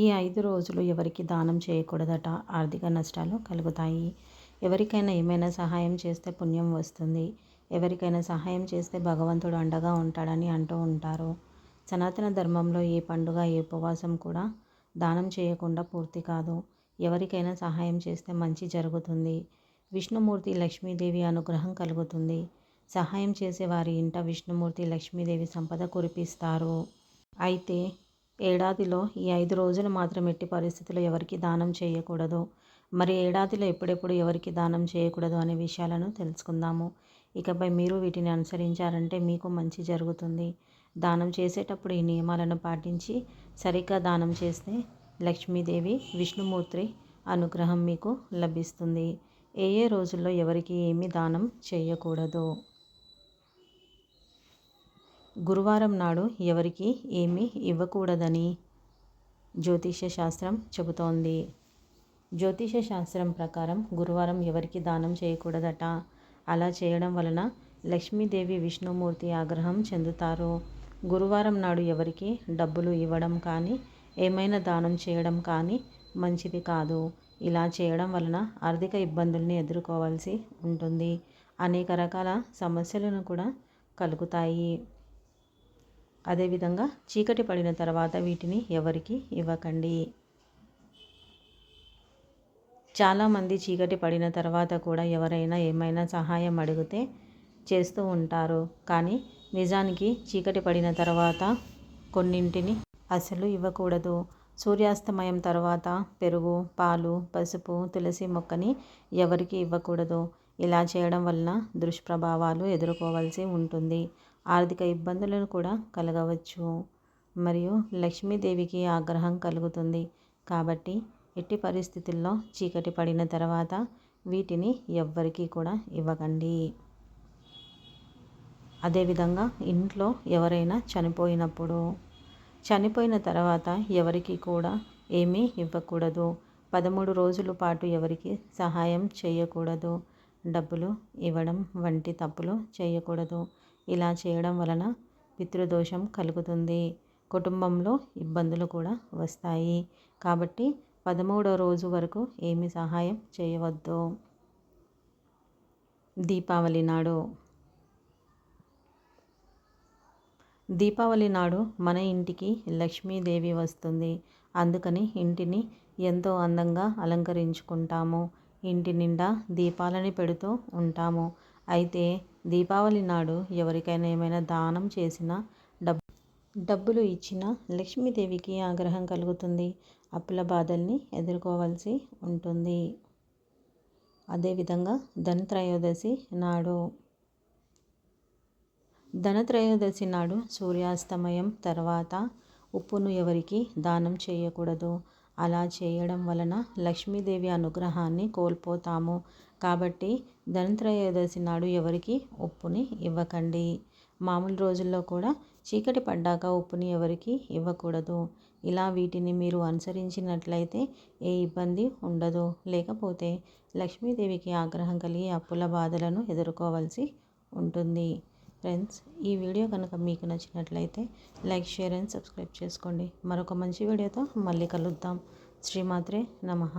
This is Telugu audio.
ఈ 5 రోజులు ఎవరికి దానం చేయకూడదట. ఆర్థిక నష్టాలు కలుగుతాయి. ఎవరికైనా ఏమైనా సహాయం చేస్తే పుణ్యం వస్తుంది. ఎవరికైనా సహాయం చేస్తే భగవంతుడు అండగా ఉంటాడని అంటూ ఉంటారు. సనాతన ధర్మంలో ఏ పండుగ ఏ ఉపవాసం కూడా దానం చేయకుండా పూర్తి కాదు. ఎవరికైనా సహాయం చేస్తే మంచి జరుగుతుంది. విష్ణుమూర్తి లక్ష్మీదేవి అనుగ్రహం కలుగుతుంది. సహాయం చేసే వారి ఇంట విష్ణుమూర్తి లక్ష్మీదేవి సంపద కురిపిస్తారు. అయితే ఏడాదిలో ఈ 5 రోజులు మాత్రం ఎట్టి పరిస్థితుల్లో ఎవరికి దానం చేయకూడదు. మరి ఏడాదిలో ఎప్పుడెప్పుడు ఎవరికి దానం చేయకూడదు అనే విషయాలను తెలుసుకుందాము. ఇకపై మీరు వీటిని అనుసరించారంటే మీకు మంచి జరుగుతుంది. దానం చేసేటప్పుడు ఈ నియమాలను పాటించి సరిగ్గా దానం చేస్తే లక్ష్మీదేవి విష్ణుమూర్తి అనుగ్రహం మీకు లభిస్తుంది. ఏ ఏ రోజుల్లో ఎవరికి ఏమి దానం చేయకూడదు. గురువారం నాడు ఎవరికి ఏమీ ఇవ్వకూడదని జ్యోతిష శాస్త్రం చెబుతోంది. జ్యోతిష శాస్త్రం ప్రకారం గురువారం ఎవరికి దానం చేయకూడదట. అలా చేయడం వలన లక్ష్మీదేవి విష్ణుమూర్తి ఆగ్రహం చెందుతారు. గురువారం నాడు ఎవరికి డబ్బులు ఇవ్వడం కానీ ఏమైనా దానం చేయడం కానీ మంచిది కాదు. ఇలా చేయడం వలన ఆర్థిక ఇబ్బందుల్ని ఎదుర్కోవాల్సి ఉంటుంది. అనేక రకాల సమస్యలను కూడా కలుగుతాయి. అదేవిధంగా చీకటి పడిన తర్వాత వీటిని ఎవరికి ఇవ్వకండి. చాలామంది చీకటి పడిన తర్వాత కూడా ఎవరైనా ఏమైనా సహాయం అడిగితే చేస్తూ ఉంటారు. కానీ నిజానికి చీకటి పడిన తర్వాత కొన్నింటిని అసలు ఇవ్వకూడదు. సూర్యాస్తమయం తర్వాత పెరుగు, పాలు, పసుపు, తులసి మొక్కని ఎవరికి ఇవ్వకూడదు. ఇలా చేయడం వలన దుష్ప్రభావాలు ఎదుర్కోవాల్సి ఉంటుంది. ఆర్థిక ఇబ్బందులను కూడా కలగవచ్చు. మరియు లక్ష్మీదేవికి ఆగ్రహం కలుగుతుంది. కాబట్టి ఎట్టి పరిస్థితుల్లో చీకటి పడిన తర్వాత వీటిని ఎవ్వరికీ కూడా ఇవ్వకండి. అదేవిధంగా ఇంట్లో ఎవరైనా చనిపోయిన తర్వాత ఎవరికి కూడా ఏమీ ఇవ్వకూడదు. 13 రోజుల పాటు ఎవరికి సహాయం చేయకూడదు. డబ్బులు ఇవ్వడం వంటి తప్పులు చేయకూడదు. ఇలా చేయడం వలన పితృదోషం కలుగుతుంది. కుటుంబంలో ఇబ్బందులు కూడా వస్తాయి. కాబట్టి 13వ రోజు వరకు ఏమి సహాయం చేయవద్దు. దీపావళి నాడు మన ఇంటికి లక్ష్మీదేవి వస్తుంది. అందుకని ఇంటిని ఎంతో అందంగా అలంకరించుకుంటాము. ఇంటి నిండా దీపాలని పెడుతూ ఉంటాము. అయితే దీపావళి నాడు ఎవరికైనా ఏమైనా దానం చేసినా డబ్బులు ఇచ్చినా లక్ష్మీదేవికి ఆగ్రహం కలుగుతుంది. అప్పుల బాధల్ని ఎదుర్కోవాల్సి ఉంటుంది. అదేవిధంగా ధనత్రయోదశి నాడు సూర్యాస్తమయం తర్వాత ఉప్పును ఎవరికి దానం చేయకూడదు. అలా చేయడం వలన లక్ష్మీదేవి అనుగ్రహాన్ని కోల్పోతాము. కాబట్టి ధనత్రయోదశి నాడు ఎవరికి ఉప్పుని ఇవ్వకండి. మామూలు రోజుల్లో కూడా చీకటి పడ్డాక ఉప్పుని ఎవరికి ఇవ్వకూడదు. ఇలా వీటిని మీరు అనుసరించినట్లయితే ఏ ఇబ్బంది ఉండదు. లేకపోతే లక్ష్మీదేవికి ఆగ్రహం కలిగి అప్పుల బాధలను ఎదుర్కోవాల్సి ఉంటుంది. ఫ్రెండ్స్, ఈ వీడియో కనుక మీకు నచ్చినట్లయితే లైక్, షేర్ అండ్ సబ్స్క్రైబ్ చేసుకోండి. మరొక మంచి వీడియోతో మళ్ళీ కలుద్దాం. శ్రీమాత్రే నమః.